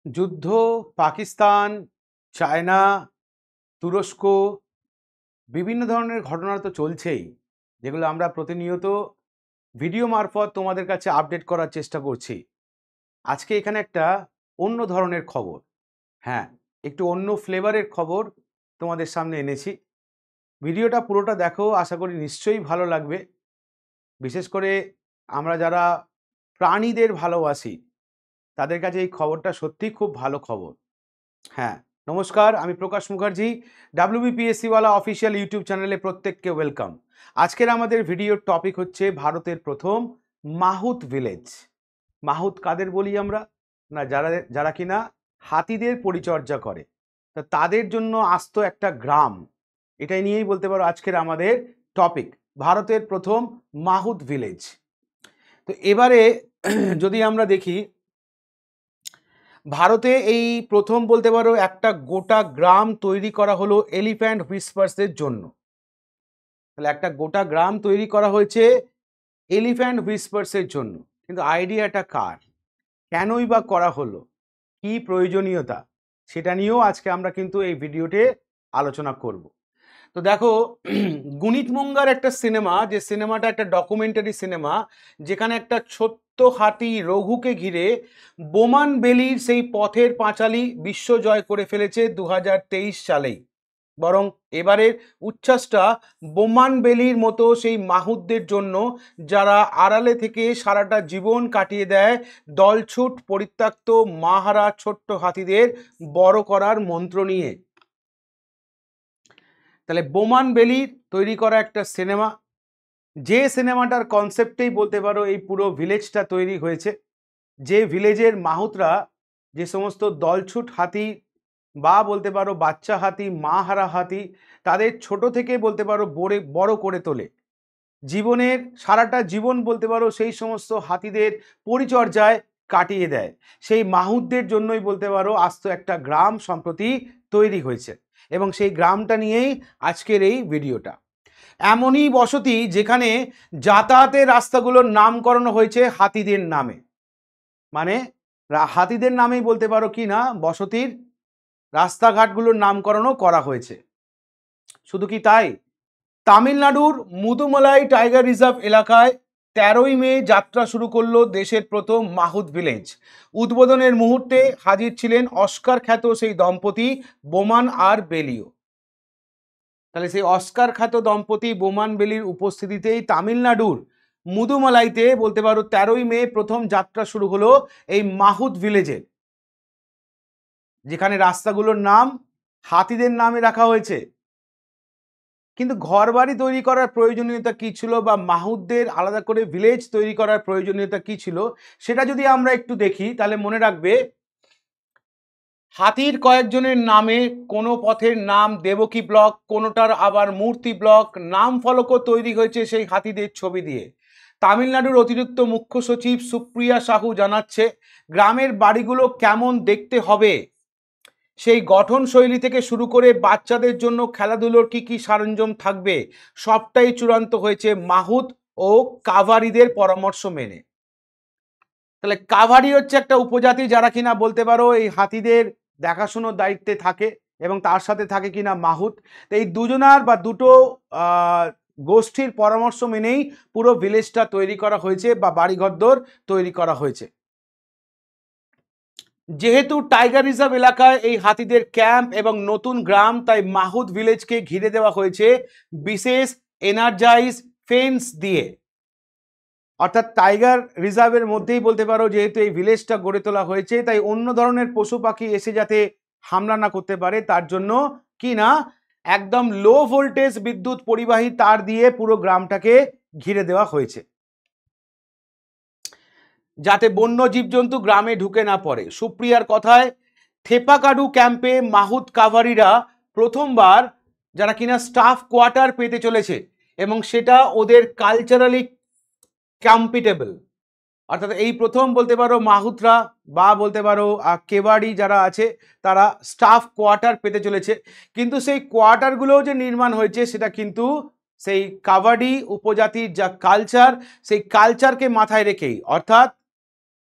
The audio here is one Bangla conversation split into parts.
যুদ্ধ, পাকিস্তান, চায়না, তুরস্ক বিভিন্ন ধরনের ঘটনা তো চলছেই, যেগুলো আমরা প্রতিনিয়ত ভিডিও মারফত তোমাদের কাছে আপডেট করার চেষ্টা করছি। আজকে এখানে একটা অন্য ধরনের খবর, হ্যাঁ, একটু অন্য ফ্লেভারের খবর তোমাদের সামনে এনেছি। ভিডিওটা পুরোটা দেখো, আশা করি নিশ্চয়ই ভালো লাগবে। বিশেষ করে আমরা যারা প্রাণীদের ভালোবাসি তাদের কাছে এই খবরটা সত্যিই খুব ভালো খবর। হ্যাঁ, নমস্কার, আমি প্রকাশ মুখার্জি। ডাব্লিউবিপিএসসিওয়ালা অফিসিয়াল ইউটিউব চ্যানেলে প্রত্যেককে ওয়েলকাম। আজকের আমাদের ভিডিওর টপিক হচ্ছে ভারতের প্রথম মাহুত ভিলেজ। মাহুত কাদের বলি আমরা? না, যারা যারা কিনা হাতিদের পরিচর্যা করে, তো তাদের জন্য আস্ত একটা গ্রাম। এটাই নিয়েই বলতে পারো আজকের আমাদের টপিক, ভারতের প্রথম মাহুত ভিলেজ। তো এবারে যদি আমরা দেখি, ভারতে এই প্রথম বলতে পারো একটা গোটা গ্রাম তৈরি করা হলো এলিফ্যান্ট হুইসপার্সের জন্য। তাহলে একটা গোটা গ্রাম তৈরি করা হয়েছে এলিফ্যান্ট হুইসপার্সের জন্য। কিন্তু আইডিয়াটা কার, কেনই বা করা হলো, কি প্রয়োজনীয়তা, সেটা নিয়েও আজকে আমরা কিন্তু এই ভিডিওতে আলোচনা করব। তো দেখো, গুণিত মঙ্গার একটা সিনেমা, যে সিনেমাটা একটা ডকুমেন্টারি সিনেমা, যেখানে একটা ছোট্ট হাতি রঘুকে ঘিরে বোমান বেলির সেই পথের পাঁচালী বিশ্ব জয় করে ফেলেছে 2023 সালেই। বরং এবারের উচ্ছ্বাসটা বোমান বেলির মতো সেই মাহুতদের জন্য, যারা আড়ালে থেকে সারাটা জীবন কাটিয়ে দেয় দলছুট পরিত্যক্ত মাহারা ছোট্ট হাতিদের বড় করার মন্ত্র নিয়ে। তাহলে বোমান বেলির তৈরি করা একটা সিনেমা, যে সিনেমাটার কনসেপ্টেই বলতে পারো এই পুরো ভিলেজটা তৈরি হয়েছে। যে ভিলেজের মাহুতরা যে সমস্ত দলছুট হাতি বা বলতে পারো বাচ্চা হাতি, মা হারা হাতি, তাদের ছোট থেকে বলতে পারো বড় করে তোলে। জীবনের সারাটা জীবন বলতে পারো সেই সমস্ত হাতিদের পরিচর্যায় কাটিয়ে দেয়। সেই মাহুতদের জন্যই বলতে পারো আস্ত একটা গ্রাম সম্প্রতি তৈরি হয়েছে, এবং সেই গ্রামটা নিয়েই আজকের এই ভিডিওটা। এমনই বসতি যেখানে যাতায়াতের রাস্তাগুলোর নামকরণ হয়েছে হাতিদের নামে। মানে হাতিদের নামেই বলতে পারো কি না, বসতির রাস্তাঘাটগুলোর নামকরণও করা হয়েছে। শুধু কি তাই, তামিলনাড়ুর মুদুমালাই টাইগার রিজার্ভ এলাকায় 13ই মে যাত্রা শুরু করলো দেশের প্রথম মাহুত ভিলেজ। উদ্বোধনের মুহূর্তে হাজির ছিলেন অস্কার খ্যাত সেই দম্পতি বোমান আর বেলিও। তাহলে সেই অস্কার খ্যাত দম্পতি বোমান বেলির উপস্থিতিতেই তামিলনাড়ুর মুদুমালাইতে বলতে পারো 13ই মে প্রথম যাত্রা শুরু হলো এই মাহুত ভিলেজের, যেখানে রাস্তাগুলোর নাম হাতিদের নামে রাখা হয়েছে। কিন্তু ঘরবাড়ি তৈরি করার প্রয়োজনীয়তা কি ছিল, বা মাহুতদের আলাদা করে ভিলেজ তৈরি করার প্রয়োজনীয়তা কি ছিল, সেটা যদি আমরা একটু দেখি তাহলে মনে রাখবে, হাতির কয়েকজনের নামে কোনো পথের নাম দেবকী ব্লক, কোনোটার আবার মূর্তি ব্লক, নাম ফলকও তৈরি হয়েছে সেই হাতিদের ছবি দিয়ে। তামিলনাড়ুর অতিরিক্ত মুখ্য সচিব সুপ্রিয়া সাহু জানাচ্ছে, গ্রামের বাড়িগুলো কেমন দেখতে হবে সেই গঠন শৈলী থেকে শুরু করে বাচ্চাদের জন্য খেলাধুলোর কি কি সরঞ্জাম থাকবে, সবটাই চূড়ান্ত হয়েছে মাহুত ও কাভারিদের পরামর্শ মেনে। তাহলে কাভারি হচ্ছে একটা উপজাতি যারা কিনা বলতে পারো এই হাতিদের দেখাশোনার দায়িত্বে থাকে, এবং তার সাথে থাকে কিনা মাহুত। তো এই দুজনার বা দুটো গোষ্ঠীর পরামর্শ মেনেই পুরো ভিলেজটা তৈরি করা হয়েছে বা বাড়িঘরদোর তৈরি করা হয়েছে। যেহেতু টাইগার রিজার্ভ এলাকায় এই হাতিদের ক্যাম্প এবং নতুন গ্রাম, তাই মাহুত ভিলেজকে ঘিরে দেওয়া হয়েছে বিশেষ এনার্জাইজ ফেন্স দিয়ে। অর্থাৎ টাইগার রিজার্ভের মধ্যেই বলতে পারো যেহেতু এই ভিলেজটা গড়ে তোলা হয়েছে, তাই অন্য ধরনের পশু পাখি এসে যাতে হামলা না করতে পারে তার জন্য কি না, একদম লো ভোল্টেজ বিদ্যুৎ পরিবাহী তার দিয়ে পুরো গ্রামটাকে ঘিরে দেওয়া হয়েছে, যাতে বন্য জীবজন্তু গ্রামে ঢুকে না পড়ে। সুপ্রিয়ার কথায়, থেপাকাডু ক্যাম্পে মাহুত কাভারিরা প্রথমবার যারা কিনা স্টাফ কোয়ার্টার পেতে চলেছে, এবং সেটা ওদের কালচারালি কম্পিটেবল। অর্থাৎ এই প্রথম বলতে পারো মাহুতরা বা বলতে পারো কেবাড়ি যারা আছে তারা স্টাফ কোয়ার্টার পেতে চলেছে। কিন্তু সেই কোয়ার্টারগুলোও যে নির্মাণ হয়েছে সেটা কিন্তু সেই কাভাডি উপজাতির যা কালচার, সেই কালচারকে মাথায় রেখেই। অর্থাৎ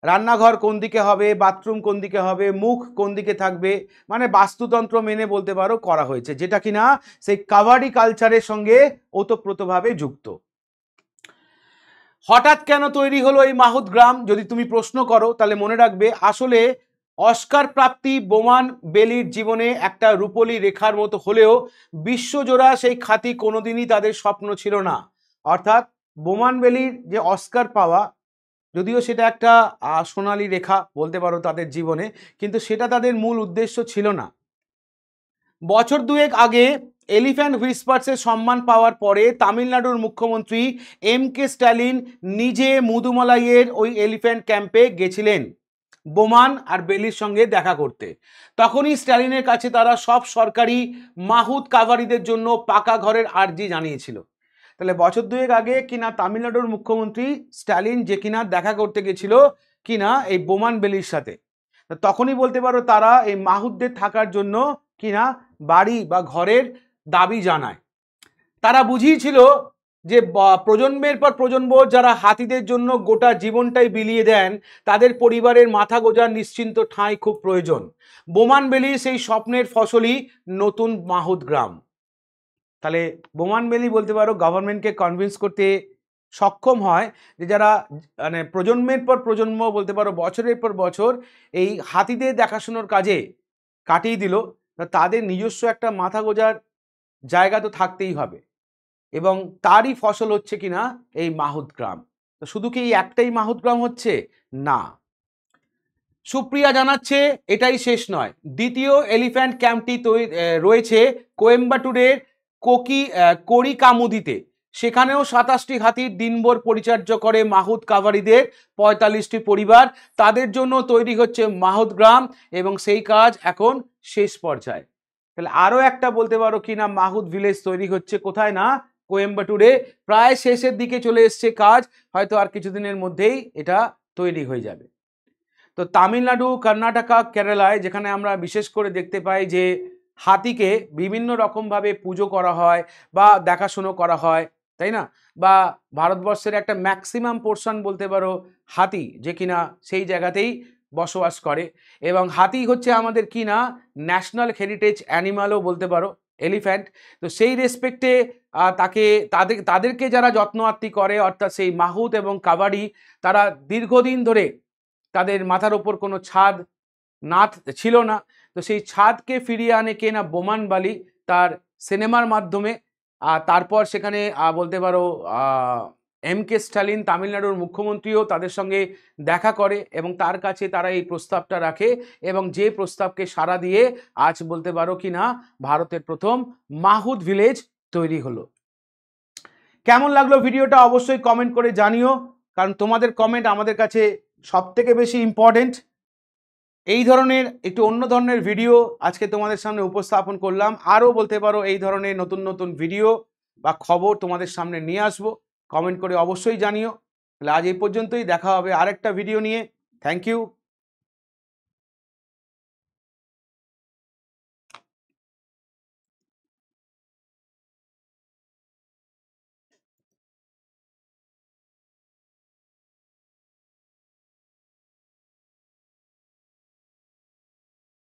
রান্নাঘর কোন দিকে হবে, বাথরুম কোন দিকে হবে, মুখ কোন দিকে থাকবে, মানে বাস্তুতন্ত্র মেনে বলতে পারো করা হয়েছে, যেটা কিনা সেই কাভারি কালচারের সঙ্গে ওতপ্রোতভাবে যুক্ত। হঠাৎ কেন তৈরি হলো এই মাহুত গ্রাম যদি তুমি প্রশ্ন করো, তাহলে মনে রাখবে আসলে অস্কার প্রাপ্তি বোমান বেলির জীবনে একটা রূপলি রেখার মতো হলেও বিশ্বজোড়া সেই খ্যাতি কোনোদিনই তাদের স্বপ্ন ছিল না। অর্থাৎ বোমান বেলির যে অস্কার পাওয়া, যদিও সেটা একটা সোনালী রেখা বলতে পারো তাদের জীবনে, কিন্তু সেটা তাদের মূল উদ্দেশ্য ছিল না। বছর দুয়েক আগে এলিফ্যান্ট হুইসপার্সের সম্মান পাওয়ার পরে তামিলনাড়ুর মুখ্যমন্ত্রী এম.কে. স্ট্যালিন নিজে মুদুমালাইয়ের ওই এলিফ্যান্ট ক্যাম্পে গেছিলেন বোমান আর বেলির সঙ্গে দেখা করতে। তখনই স্ট্যালিনের কাছে তারা সব সরকারি মাহুত কাভারিদের জন্য পাকা ঘরের আর্জি জানিয়েছিল। তাহলে বছর দুয়েক আগে কিনা তামিলনাড়ুর মুখ্যমন্ত্রী স্ট্যালিন যে কিনা দেখা করতে গেছিল কিনা এই বোমান বেলির সাথে, তখনই বলতে পারো তারা এই মাহুতদের থাকার জন্য কিনা বাড়ি বা ঘরের দাবি জানায়। তারা বুঝিয়েছিল যে প্রজন্মের পর প্রজন্ম যারা হাতিদের জন্য গোটা জীবনটাই বিলিয়ে দেন, তাদের পরিবারের মাথা গোজার নিশ্চিন্ত ঠাঁই খুব প্রয়োজন। বোমান বেলি সেই স্বপ্নের ফসলই নতুন মাহুত গ্রাম। তাহলে বোমান বেলি বলতে পারো গভর্নমেন্টকে কনভিন্স করতে সক্ষম হয় যে যারা মানে প্রজন্মের পর প্রজন্ম বলতে পারো বছরের পর বছর এই হাতিদের দেখাশোনার কাজে কাটিয়ে দিল, তাদের নিজস্ব একটা মাথা গোজার জায়গা তো থাকতেই হবে, এবং তারই ফসল হচ্ছে কিনা এই মাহুত গ্রাম। তো শুধু কি এই একটাই মাহুত গ্রাম হচ্ছে না, সুপ্রিয়া জানাচ্ছে এটাই শেষ নয়। দ্বিতীয় এলিফ্যান্ট ক্যাম্পটি রয়েছে কোয়েম্বাটুরের কোরিকামুদিতে। সেখানেও 27টি হাতির দিনভর পরিচর্যা করে মাহুত কাভারিদের 45টি পরিবার। তাদের জন্য তৈরি হচ্ছে মাহুত গ্রাম এবং সেই কাজ এখন শেষ পর্যায়ে। তাহলে আরও একটা বলতে পারো কিনা মাহুত ভিলেজ তৈরি হচ্ছে কোথায় না কোয়েম্বাটুরে, প্রায় শেষের দিকে চলে এসছে কাজ, হয়তো আর কিছুদিনের মধ্যেই এটা তৈরি হয়ে যাবে। তো তামিলনাড়ু, কর্ণাটকা, কেরালায় যেখানে আমরা বিশেষ করে দেখতে পাই যে হাতিকে বিভিন্ন রকমভাবে পুজো করা হয় বা দেখাশুনো করা হয়, তাই না, বা ভারতবর্ষের একটা ম্যাক্সিমাম পোর্শন বলতে পারো হাতি যে কিনা সেই জায়গাতেই বসবাস করে, এবং হাতি হচ্ছে আমাদের কিনা ন্যাশনাল হেরিটেজ অ্যানিমালও বলতে পারো এলিফ্যান্ট। তো সেই রেসপেক্টে তাদেরকে যারা যত্ন আত্তি করে, অর্থাৎ সেই মাহুত এবং কাভারি, তারা দীর্ঘদিন ধরে তাদের মাথার ওপর কোনো ছাদ না ছিল না, তো সেই ছাদকে ফিরিয়ে আনে কে না বোমান বালি তার সিনেমার মাধ্যমে। আর তারপর সেখানে বলতে পারো এম.কে. স্ট্যালিন তামিলনাড়ুর মুখ্যমন্ত্রীও তাদের সঙ্গে দেখা করে এবং তার কাছে তারা এই প্রস্তাবটা রাখে, এবং যে প্রস্তাবকে সাড়া দিয়ে আজ বলতে পারো কি না ভারতের প্রথম মাহুত ভিলেজ তৈরি হলো। কেমন লাগলো ভিডিওটা অবশ্যই কমেন্ট করে জানিও, কারণ তোমাদের কমেন্ট আমাদের কাছে সব থেকে বেশি ইম্পর্টেন্ট। এই ধরনের একটু অন্য ধরনের ভিডিও আজকে তোমাদের সামনে উপস্থাপন করলাম, আরও বলতে পারো এই ধরনের নতুন নতুন ভিডিও বা খবর তোমাদের সামনে নিয়ে আসবো, কমেন্ট করে অবশ্যই জানিও। তাহলে আজ এই পর্যন্তই, দেখা হবে আরেকটা ভিডিও নিয়ে। Thank you.